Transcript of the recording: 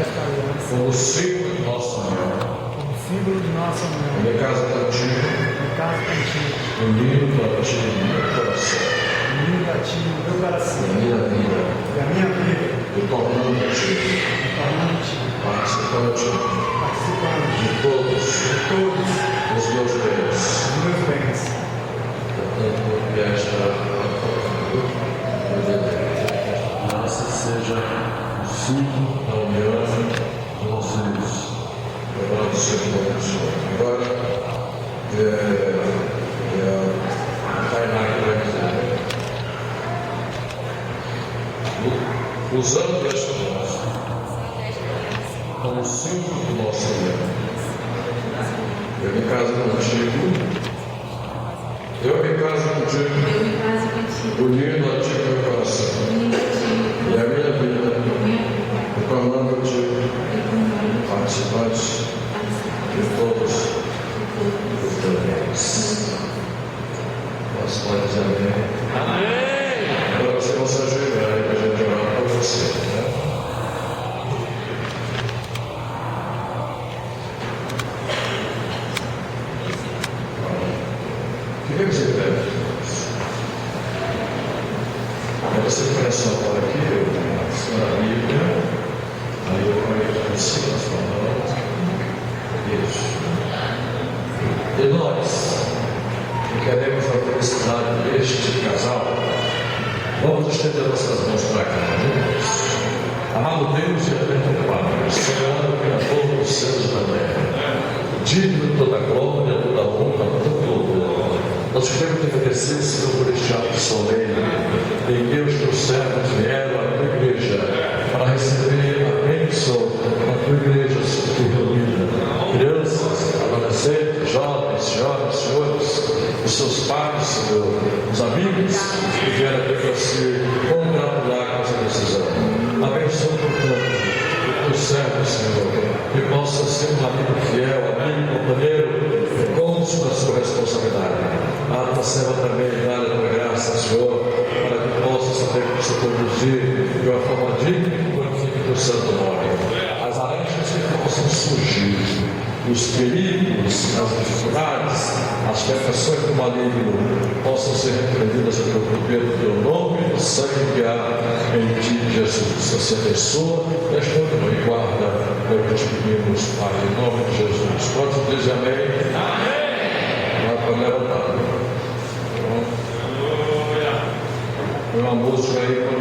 esta aliança como símbolo de nossa união. como símbolo de nossa união. Eu me caso contigo, unido a ti no meu coração, unido a ti no meu coração, e a minha vida, e a minha vida, e tornando-te participante de todos os meus bens. Portanto, que esta graça seja o símbolo da união de vocês. Louvado seja o nome do Senhor. Agora, a Tainá que vai dizer, usando esta graça como símbolo do nosso união, eu me caso contigo, unindo a ti meu coração, e a minha vida, tornando-te participante de todos os teus bens. Nós podemos dizer amém. Amém! Agora você não se ajoelhar e a gente orar para você, né? Fiquemos em pé. Você conhece uma palavra aqui, na Bíblia, aí eu conheço em cima da sua mão. Isso. E nós, que queremos a felicidade deste casal, vamos estender nossas mãos para cá. Amado Deus e eterno Pai, Senhor, Criador dos céus e da terra, digno de toda glória, toda honra, todo louvor. Nós queremos te agradecer, Senhor, por este ato solene, em que os teus servos vieram à tua igreja para receber a bênção da tua igreja reunida. Crianças, adolescentes, jovens, senhores, os seus pais, Senhor, os amigos que vieram aqui para se congratular com essa decisão. Abençoa, portanto, os teus servos, Senhor, que possa ser um amigo fiel, amigo, companheiro, cônsul da sua responsabilidade. A tua serva também dá a tua graça, Senhor, para que possa saber se conduzir de uma forma digna e glorifique o santo nome. As arestas que possam surgir, os perigos, as dificuldades, as tentações do maligno possam ser repreendidas pelo poder do teu nome e do sangue que há em ti, Jesus. Você abençoa, responde e guarda, é o que te pedimos, Pai, em nome de Jesus. Quantos dizem amém? Amém! Para levantar. Põe uma música aí para